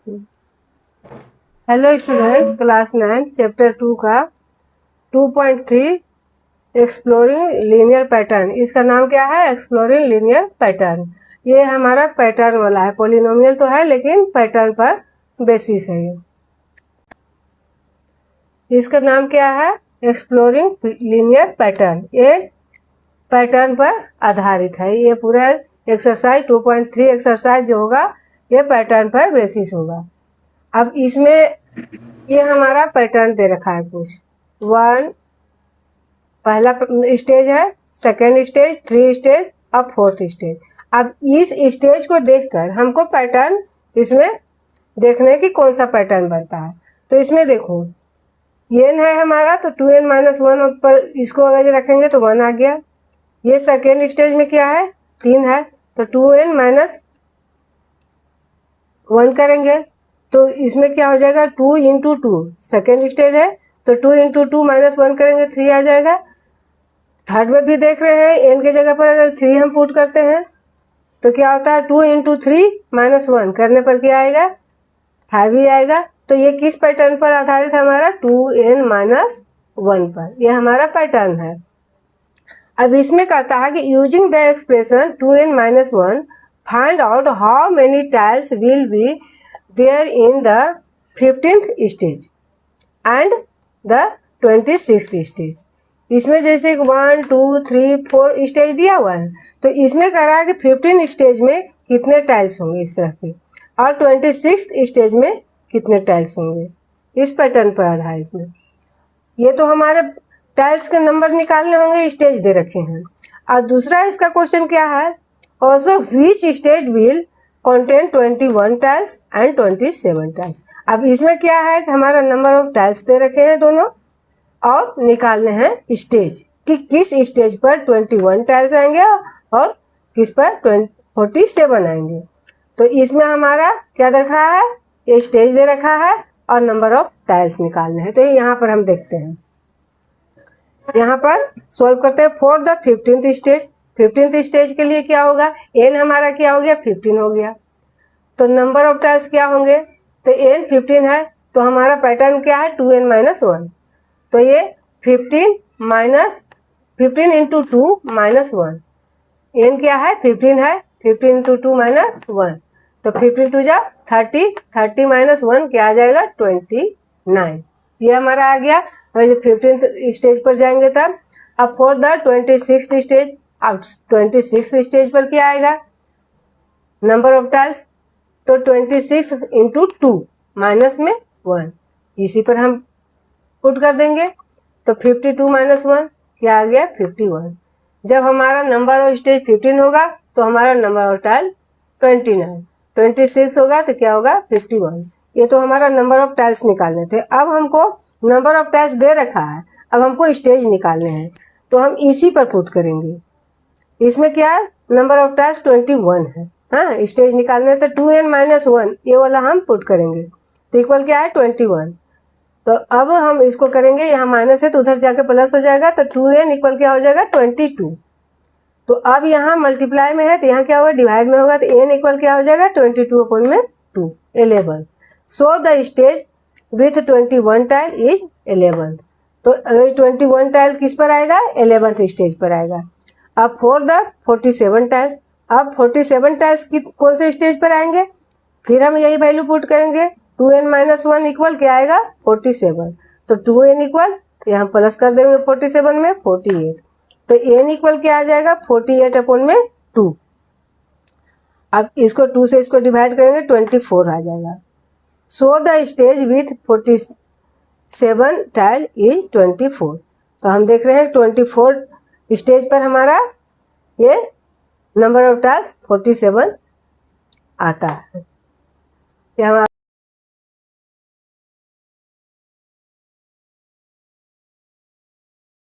Hello student, class 9 chapter 2 का 2.3 exploring linear pattern. इसका नाम क्या है? Exploring linear pattern. ये हमारा पैटर्न वाला है, पॉलिनोमियल तो है लेकिन पैटर्न पर बेसिस है। इसका नाम क्या है? Exploring linear pattern. ये पैटर्न पर आधारित है। ये पूरा एक्सरसाइज 2.3 एक्सरसाइज जो होगा ये पैटर्न पर बेसिस होगा। अब इसमें ये हमारा पैटर्न दे रखा है कुछ 1 पहला स्टेज है, सेकेंड स्टेज, 3 स्टेज, अब 4th स्टेज। अब इस स्टेज को देखकर हमको पैटर्न इसमें देखने की कौन सा पैटर्न बनता है। तो इसमें देखो n है हमारा, तो 2n - 1 पर इसको अगर रखेंगे तो 1 आ गया। ये सेकेंड स्टेज में क्या है? 3 है, तो 2n - 1 करेंगे तो इसमें क्या हो जाएगा? 2 × 2 सेकेंड स्टेज है, तो 2 × 2 - 1 करेंगे 3 आ जाएगा। थर्ड में भी देख रहे हैं n के जगह पर अगर 3 हम पुट करते हैं तो क्या होता है? 2 × 3 - 1 करने पर क्या आएगा? 5 ही आएगा। तो ये किस पैटर्न पर आधारित है? हमारा 2n - 1 पर। यह हमारा पैटर्न है। अब इसमें कहता है कि using the expression 2n - 1 find out how many tiles will be there in the 15th stage and the 26th stage. इसमें जैसे 1 2 3 4 स्टेज दिया हुआ है, तो इसमें कह रहा है कि 15 स्टेज में कितने टाइल्स होंगे इस तरह के, और 26th स्टेज में कितने टाइल्स होंगे, इस पैटर्न पर आधारित में। ये तो हमारे टाइल्स के नंबर निकालने होंगे, स्टेज दे रखे हैं। और दूसरा इसका क्वेश्चन क्या है? Also which stage will contain 21 tiles and 27 tiles. अब इसमें क्या है कि हमारा नंबर ऑफ टाइल्स दे रखे हैं दोनों, और निकालने हैं स्टेज कि किस स्टेज पर 21 टाइल्स आएंगे और किस पर 47 आएंगे। तो इसमें हमारा क्या दे रखा है? ये स्टेज दे रखा है और नंबर ऑफ टाइल्स निकालने हैं। तो यहाँ पर हम देखते हैं, यहाँ पर सॉल्व करते हैं for the 15th stage. 15th stage के लिए क्या होगा? n हमारा क्या हो गया? 15 हो गया। तो नंबर ऑफ टाइल्स क्या होंगे? तो n 15 है, तो हमारा पैटर्न क्या है? 2n - 1। तो ये 15 × 2 - 1, n क्या है? 15 है, 15 × 2 - 1, तो 15 2 जा 30, 30 - 1 क्या आ जाएगा? 29। ये हमारा आ गया। और जो 15th स्टेज पर जाएंगे तब। अब फॉर द 26th स्टेज, अब 26th स्टेज पर क्या आएगा? नंबर ऑफ टाइल्स, तो 26 × 2 माइनस में 1, इसी पर हम पुट कर देंगे। तो 52 - 1 क्या आ गया? 51। जब हमारा नंबर ऑफ स्टेज 15 होगा तो हमारा नंबर ऑफ टाइल 29, 26 होगा तो क्या होगा? 51। ये तो हमारा नंबर ऑफ टाइल्स निकालने थे। अब हमको नंबर ऑफ टाइल्स दे रखा है, अब हमको स्टेज निकालने हैं, तो हम इसी पर पुट करेंगे। इसमें क्या है? नंबर ऑफ टाइल्स 21 है। हाँ, स्टेज निकालने तो 2n - 1 ये वाला हम पुट करेंगे, तो इक्वल क्या है? 21। तो अब हम इसको करेंगे, यहाँ माइनस है तो उधर जाके प्लस हो जाएगा, तो 2n इक्वल क्या हो जाएगा? 22। तो अब यहाँ मल्टीप्लाई में है तो यहाँ क्या होगा? डिवाइड में होगा, तो n इक्वल क्या हो जाएगा? 22/2 11। So the stage with 21 tile is 11th। तो 21 टाइल किस पर आएगा? 11th स्टेज पर आएगा। अब फॉर द 47 टाइल्स, अब 47 टाइल्स कौन से स्टेज पर आएंगे? फिर हम यही वैल्यू पुट करेंगे। 2n - 1 इक्वल क्या आएगा? 47। तो 2n इक्वल, तो यहाँ प्लस कर देंगे 47 में 48, तो n इक्वल क्या आ जाएगा? 48/2। अब इसको 2 से इसको डिवाइड करेंगे 24 आ जाएगा। So the stage with 47 tile is 24। तो हम देख रहे हैं 24 स्टेज पर हमारा ये नंबर ऑफ टाइल्स 47 आता है।